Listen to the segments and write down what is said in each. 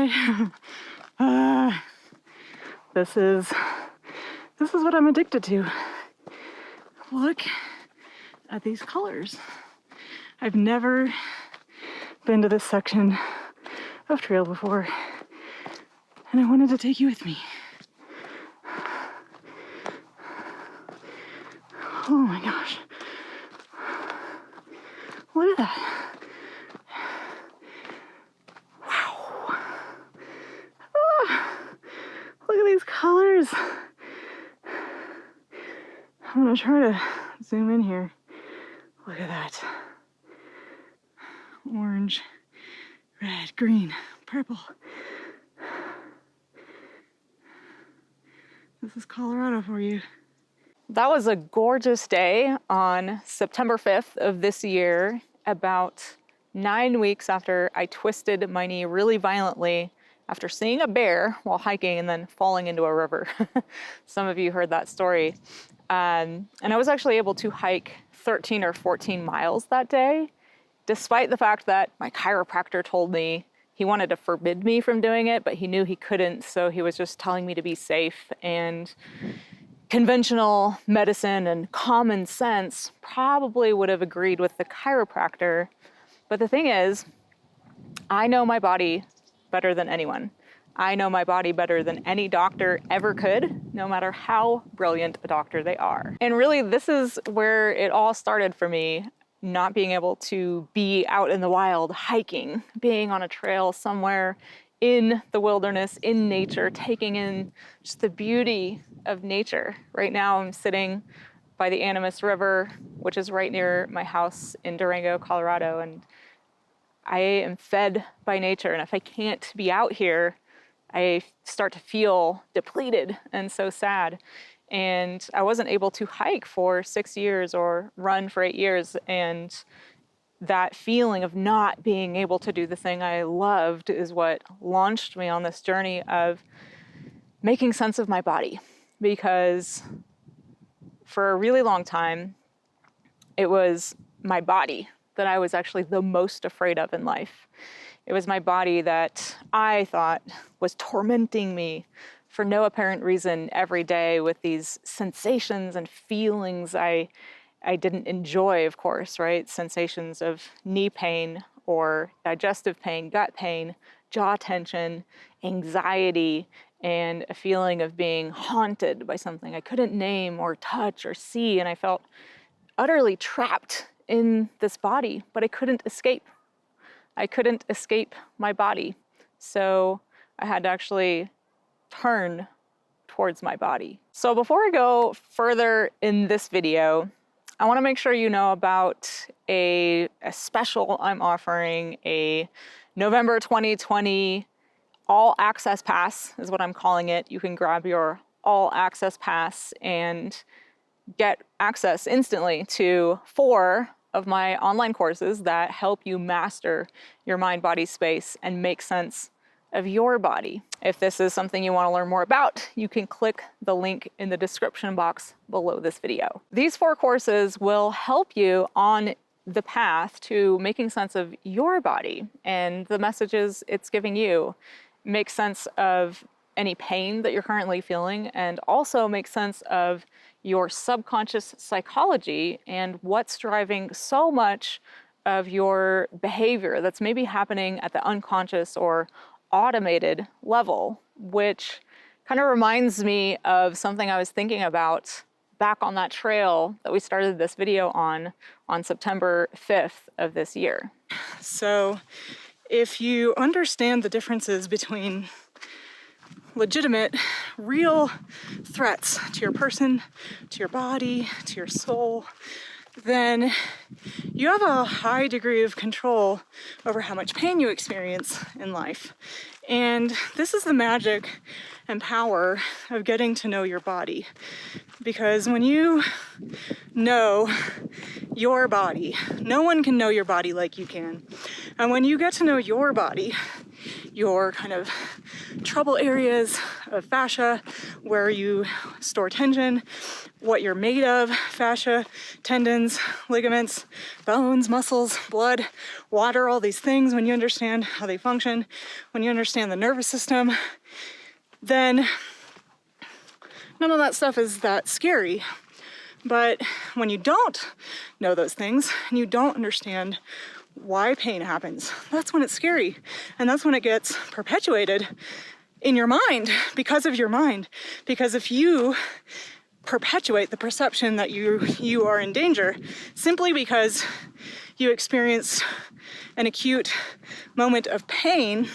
Okay. This is what I'm addicted to. Look at these colors. I've never been to this section of trail before, and I wanted to take you with me. Oh my gosh. Look at that. Wow. Ah, look at these colors. I'm gonna try to zoom in here. Look at that. Orange, red, green, purple. This is Colorado for you. That was a gorgeous day on September 5th of this year, about 9 weeks after I twisted my knee really violently after seeing a bear while hiking and then falling into a river. Some of you heard that story. And I was actually able to hike 13 or 14 miles that day, despite the fact that my chiropractor told me he wanted to forbid me from doing it, but he knew he couldn't, so he was just telling me to be safe. And conventional medicine and common sense probably would have agreed with the chiropractor. But the thing is, I know my body better than anyone. I know my body better than any doctor ever could, no matter how brilliant a doctor they are. And really, this is where it all started for me, not being able to be out in the wild, hiking, being on a trail somewhere in the wilderness, in nature, taking in just the beauty of nature. Right now, I'm sitting by the Animas River, which is right near my house in Durango, Colorado, and I am fed by nature. And if I can't be out here, I start to feel depleted and so sad. And I wasn't able to hike for 6 years or run for 8 years. And that feeling of not being able to do the thing I loved is what launched me on this journey of making sense of my body. Because for a really long time, it was my body that I was actually the most afraid of in life. It was my body that I thought was tormenting me for no apparent reason every day with these sensations and feelings I didn't enjoy, of course, right? Sensations of knee pain or digestive pain, gut pain, jaw tension, anxiety, and a feeling of being haunted by something I couldn't name or touch or see. And I felt utterly trapped in this body, but I couldn't escape. I couldn't escape my body. So I had to actually turn towards my body. So before I go further in this video, I want to make sure you know about a special I'm offering, a November 2020 all access pass is what I'm calling it. You can grab your all access pass and get access instantly to 4 of my online courses that help you master your mind-body space and make sense of your body. If this is something you want to learn more about, you can click the link in the description box below this video. These 4 courses will help you on the path to making sense of your body and the messages it's giving you. Make sense of any pain that you're currently feeling, and also make sense of your subconscious psychology and what's driving so much of your behavior that's maybe happening at the unconscious or automated level, which kind of reminds me of something I was thinking about back on that trail that we started this video on September 5th of this year. So if you understand the differences between legitimate, real threats to your person, to your body, to your soul, then you have a high degree of control over how much pain you experience in life. And this is the magic and power of getting to know your body. Because when you know your body, no one can know your body like you can. And when you get to know your body, your kind of trouble areas of fascia, where you store tension, what you're made of: fascia, tendons, ligaments, bones, muscles, blood, water, all these things. When you understand how they function, when you understand the nervous system, then none of that stuff is that scary. But when you don't know those things and you don't understand why pain happens, that's when it's scary. And that's when it gets perpetuated in your mind, because of your mind. Because if you perpetuate the perception that you are in danger simply because you experience an acute moment of pain,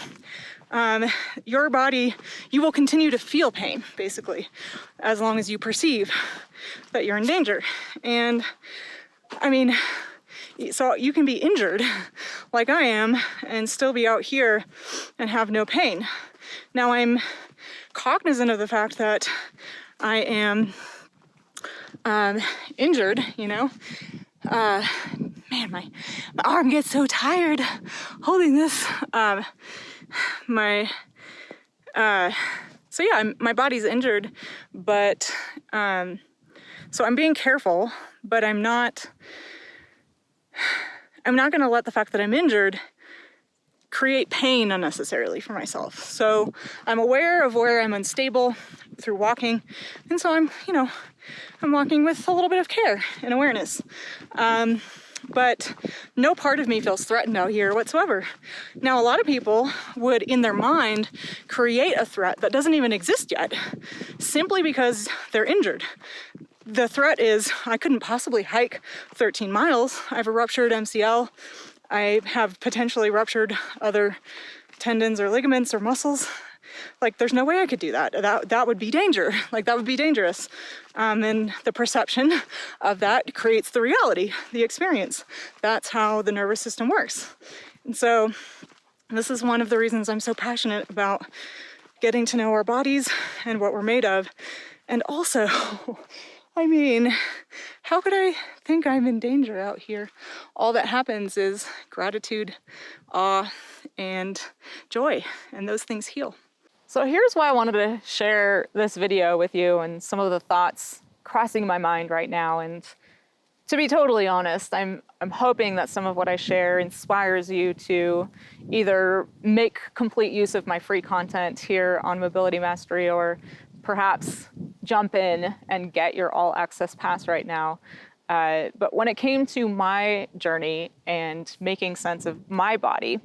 your body, you will continue to feel pain, basically, as long as you perceive that you're in danger. And I mean, so you can be injured like I am and still be out here and have no pain. Now I'm cognizant of the fact that I am injured, you know. Man, my arm gets so tired holding this. So yeah, my body's injured, but so I'm being careful, but I'm not going to let the fact that I'm injured create pain unnecessarily for myself. So I'm aware of where I'm unstable through walking, and so I'm walking with a little bit of care and awareness. But no part of me feels threatened out here whatsoever. Now, a lot of people would, in their mind, create a threat that doesn't even exist yet, simply because they're injured. The threat is, I couldn't possibly hike 13 miles. I have a ruptured MCL. I have potentially ruptured other tendons or ligaments or muscles. Like, there's no way I could do that. That would be danger. Like, that would be dangerous. And the perception of that creates the reality, the experience. That's how the nervous system works. And so this is one of the reasons I'm so passionate about getting to know our bodies and what we're made of. And also, I mean, how could I think I'm in danger out here? All that happens is gratitude, awe, and joy, and those things heal. So here's why I wanted to share this video with you and some of the thoughts crossing my mind right now. And to be totally honest, I'm hoping that some of what I share inspires you to either make complete use of my free content here on Mobility Mastery, or perhaps jump in and get your all access pass right now. But when it came to my journey and making sense of my body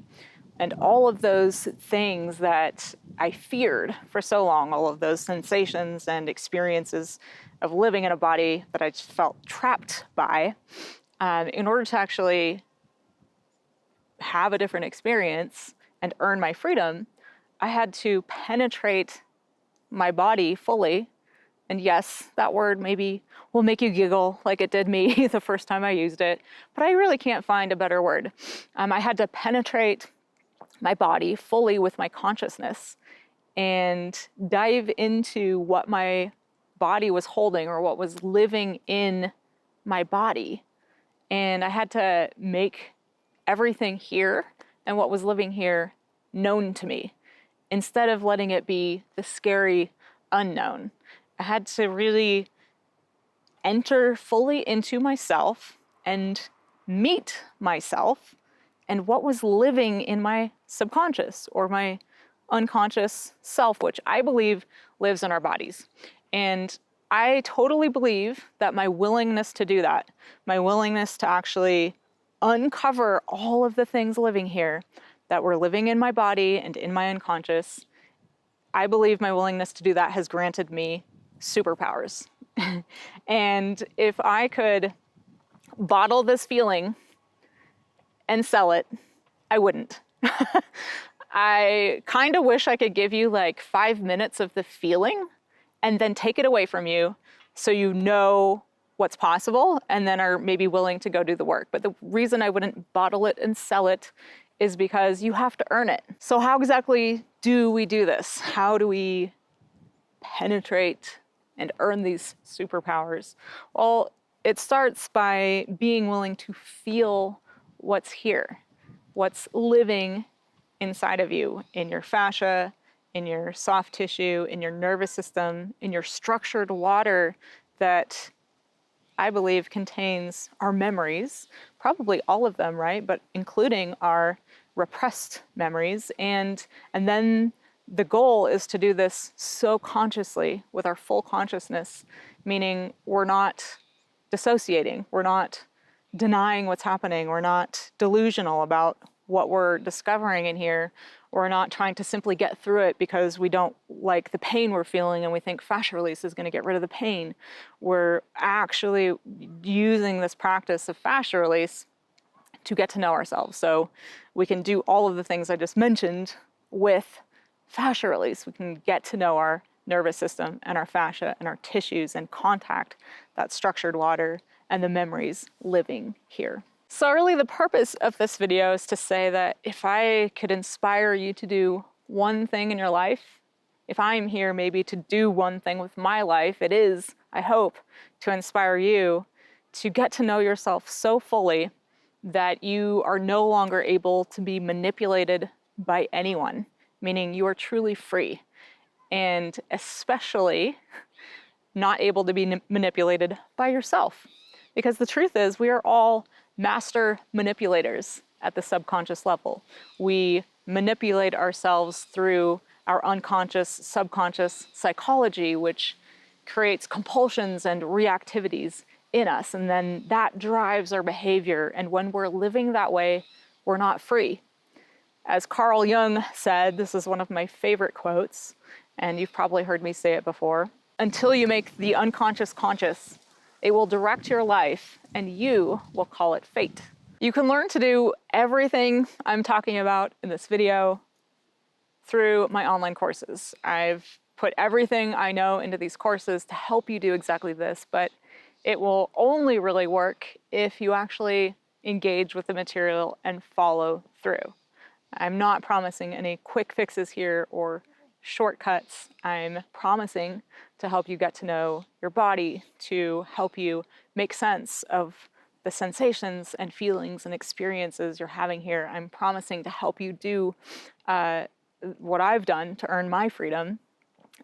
and all of those things that I feared for so long, all of those sensations and experiences of living in a body that I just felt trapped by, in order to actually have a different experience and earn my freedom, I had to penetrate my body fully. And yes, that word maybe will make you giggle like it did me the first time I used it, but I really can't find a better word. I had to penetrate my body fully with my consciousness and dive into what my body was holding or what was living in my body. And I had to make everything here and what was living here known to me, instead of letting it be the scary unknown. I had to really enter fully into myself and meet myself and what was living in my subconscious or my unconscious self, which I believe lives in our bodies. And I totally believe that my willingness to do that, my willingness to actually uncover all of the things living here that were living in my body and in my unconscious, I believe my willingness to do that has granted me superpowers. And if I could bottle this feeling and sell it, I wouldn't. I kind of wish I could give you like 5 minutes of the feeling and then take it away from you so you know what's possible and then are maybe willing to go do the work. But the reason I wouldn't bottle it and sell it is because you have to earn it. So how exactly do we do this? How do we penetrate and earn these superpowers? Well, it starts by being willing to feel what's here, what's living inside of you, in your fascia, in your soft tissue, in your nervous system, in your structured water that I believe contains our memories, probably all of them, right? But including our repressed memories. And then the goal is to do this so consciously with our full consciousness, meaning we're not dissociating, we're not denying what's happening, we're not delusional about what we're discovering in here. We're not trying to simply get through it because we don't like the pain we're feeling and we think fascia release is going to get rid of the pain. We're actually using this practice of fascia release to get to know ourselves. So we can do all of the things I just mentioned with fascia release. We can get to know our nervous system and our fascia and our tissues and contact that structured water and the memories living here. So really the purpose of this video is to say that if I could inspire you to do one thing in your life, if I'm here maybe to do one thing with my life, it is, I hope, to inspire you to get to know yourself so fully that you are no longer able to be manipulated by anyone, meaning you are truly free, and especially not able to be manipulated by yourself. Because the truth is, we are all master manipulators at the subconscious level. We manipulate ourselves through our unconscious, subconscious psychology, which creates compulsions and reactivities in us. And then that drives our behavior. And when we're living that way, we're not free. As Carl Jung said, this is one of my favorite quotes, and you've probably heard me say it before, until you make the unconscious conscious, it will direct your life and you will call it fate. You can learn to do everything I'm talking about in this video through my online courses. I've put everything I know into these courses to help you do exactly this, but it will only really work if you actually engage with the material and follow through. I'm not promising any quick fixes here or shortcuts. I'm promising to help you get to know your body, to help you make sense of the sensations and feelings and experiences you're having here. I'm promising to help you do what I've done to earn my freedom.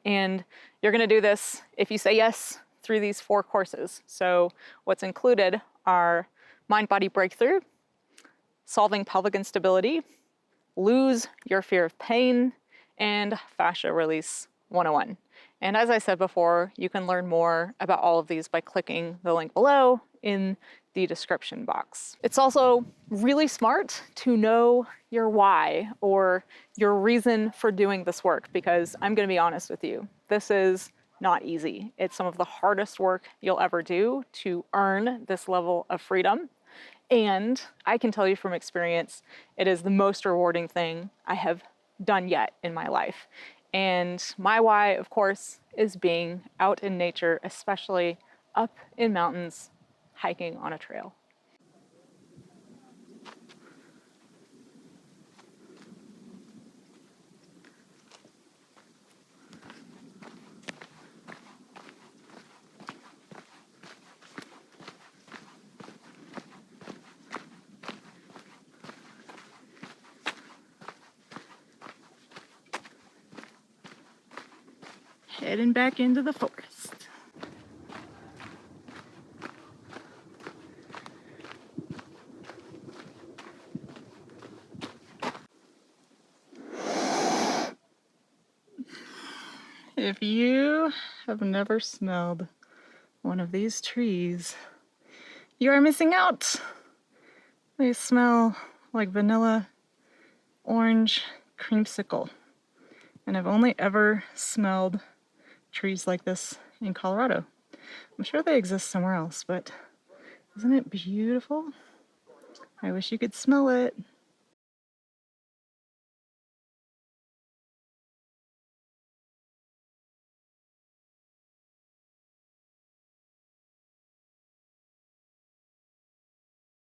And you're going to do this if you say yes through these 4 courses. So what's included are Mind-Body Breakthrough, Solving Pelvic Instability, Lose Your Fear of Pain, and Fascia Release 101. And as I said before, you can learn more about all of these by clicking the link below in the description box. It's also really smart to know your why or your reason for doing this work, because I'm going to be honest with you, this is not easy. It's some of the hardest work you'll ever do to earn this level of freedom. And I can tell you from experience, it is the most rewarding thing I have done yet in my life. And my why, of course, is being out in nature, especially up in mountains, hiking on a trail. Heading back into the forest. If you have never smelled one of these trees, you are missing out. They smell like vanilla orange creamsicle. And I've only ever smelled trees like this in Colorado. I'm sure they exist somewhere else, but isn't it beautiful? I wish you could smell it.